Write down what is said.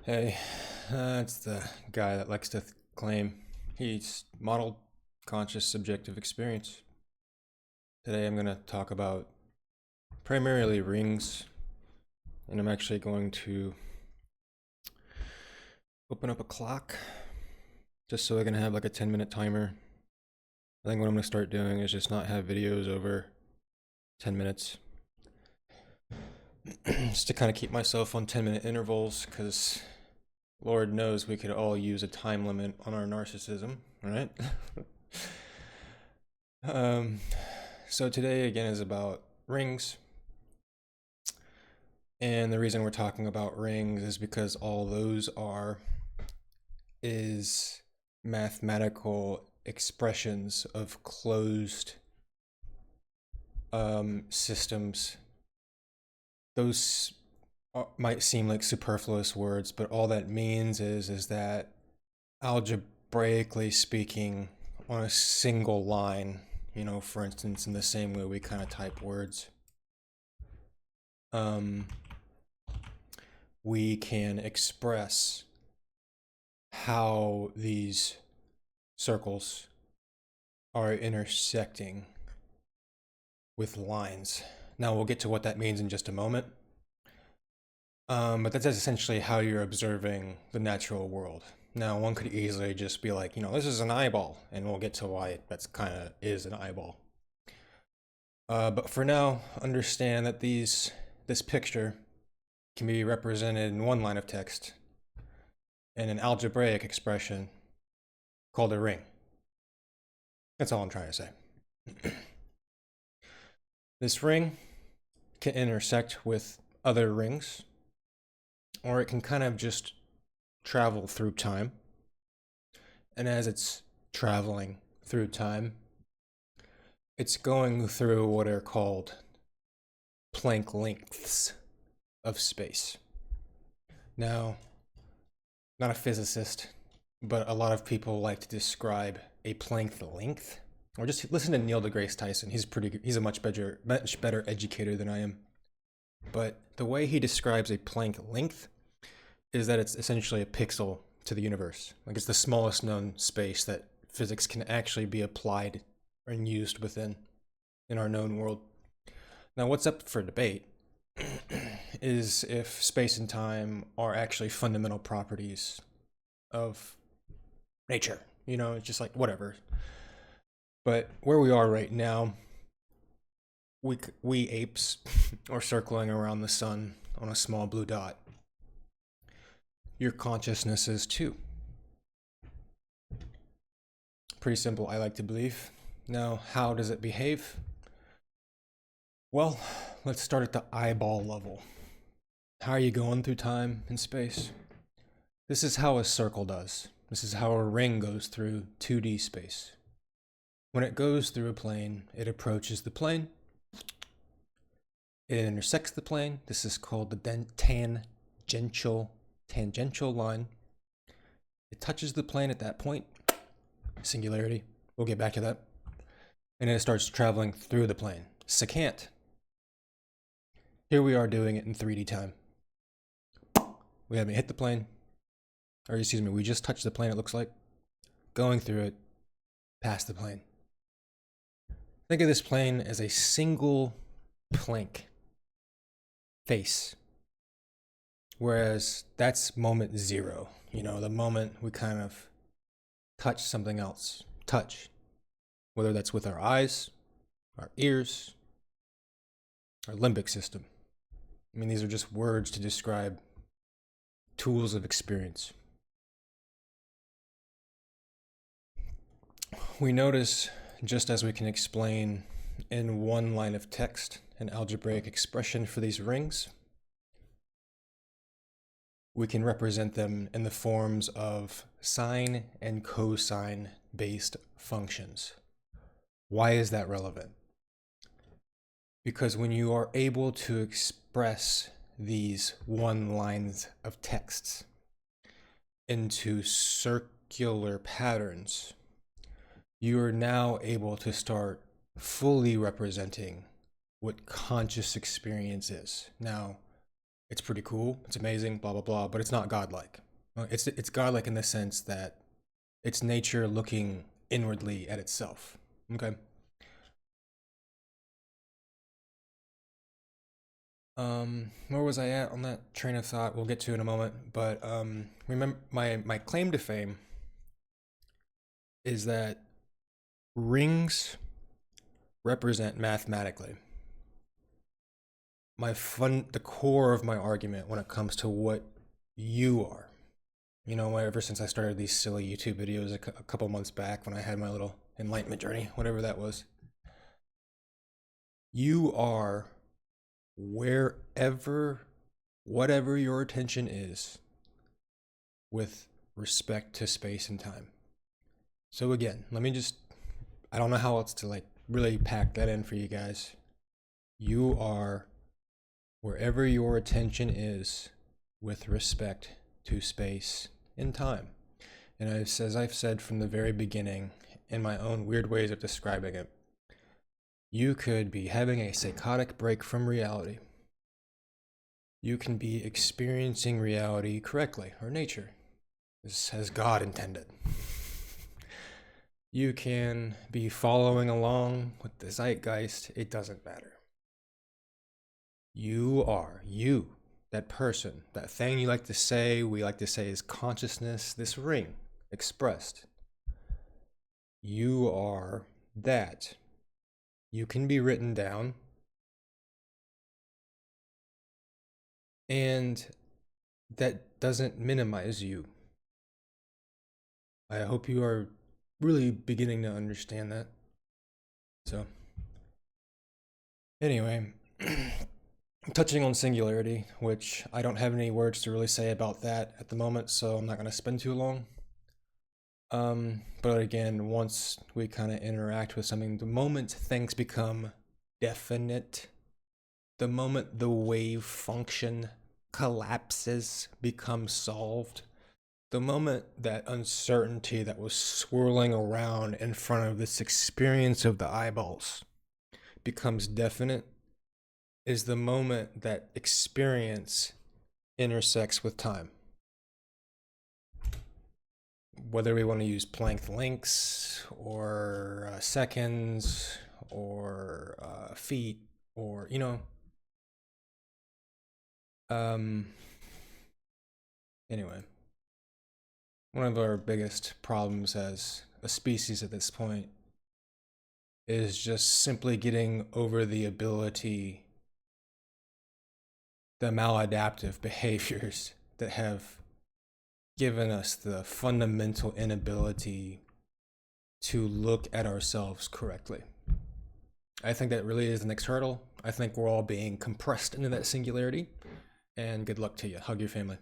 Hey, it's the guy that likes to claim he's modeled conscious subjective experience. Today I'm going to talk about primarily rings, and I'm actually going to open up a clock just so I can have like a 10-minute timer. I think what I'm going to start doing is just not have videos over 10 minutes. Just to kind of keep myself on 10-minute intervals, because Lord knows we could all use a time limit on our narcissism, right? um, so today again is about rings. And the reason we're talking about rings is because all those is mathematical expressions of closed systems. Those might seem like superfluous words, but all that means is that algebraically speaking, on a single line, for instance, in the same way we kind of type words, we can express how these circles are intersecting with lines. Now we'll get to what that means in just a moment. But that's essentially how you're observing the natural world. Now, one could easily just be like, this is an eyeball, and we'll get to why that's kind of is an eyeball. But for now, understand that this picture can be represented in one line of text in an algebraic expression called a ring. That's all I'm trying to say. This ring can intersect with other rings, or it can kind of just travel through time. And as it's traveling through time, it's going through what are called Planck lengths of space. Now, not a physicist, but a lot of people like to describe a Planck length, or just listen to Neil deGrasse Tyson. He's a much better educator than I am. But the way he describes a Planck length is that it's essentially a pixel to the universe. Like, it's the smallest known space that physics can actually be applied and used within in our known world. Now, what's up for debate is if space and time are actually fundamental properties of nature. It's just like whatever. But where we are right now, we apes are circling around the sun on a small blue dot. Your consciousness is too. Pretty simple, I like to believe. Now, how does it behave? Well, let's start at the eyeball level. How are you going through time and space? This is how a circle does. This is how a ring goes through 2D space. When it goes through a plane, it approaches the plane. It intersects the plane. This is called the tangential line. It touches the plane at that point. Singularity. We'll get back to that. And then it starts traveling through the plane. Secant. Here we are doing it in 3D time. We haven't hit the plane. Or excuse me, we just touched the plane, it looks like. Going through it, past the plane. Think of this plane as a single Planck face. Whereas that's moment zero. The moment we kind of touch something else. Touch. Whether that's with our eyes, our ears, our limbic system. These are just words to describe tools of experience. We notice, just as we can explain in one line of text an algebraic expression for these rings, we can represent them in the forms of sine and cosine based functions. Why is that relevant? Because when you are able to express these one lines of texts into circular patterns, you are now able to start fully representing what conscious experience is. Now, it's pretty cool, it's amazing, blah blah blah, but it's not godlike. It's godlike in the sense that it's nature looking inwardly at itself. Okay. Where was I at on that train of thought? We'll get to in a moment. But remember, my claim to fame is that rings represent mathematically the core of my argument when it comes to what you are. You know, ever since I started these silly YouTube videos a couple months back when I had my little enlightenment journey, whatever that was. You are wherever, whatever your attention is with respect to space and time. So again, I don't know how else to like really pack that in for you guys. You are wherever your attention is with respect to space and time. And as I've said from the very beginning, in my own weird ways of describing it, you could be having a psychotic break from reality. You can be experiencing reality correctly, or nature, as God intended. You can be following along with the zeitgeist. It doesn't matter. You, that person, that thing you like to say, we like to say is consciousness, this ring expressed. You are that. You can be written down. And that doesn't minimize you. I hope you are really beginning to understand that. So, anyway, touching on singularity, which I don't have any words to really say about that at the moment, so I'm not going to spend too long. But again, once we kind of interact with something, the moment things become definite, the moment the wave function collapses, becomes solved, the moment that uncertainty that was swirling around in front of this experience of the eyeballs becomes definite, is the moment that experience intersects with time. Whether we want to use Planck lengths or seconds or feet or, anyway, one of our biggest problems as a species at this point is just simply getting over the maladaptive behaviors that have given us the fundamental inability to look at ourselves correctly. I think that really is the next hurdle. I think we're all being compressed into that singularity. And good luck to you. Hug your family.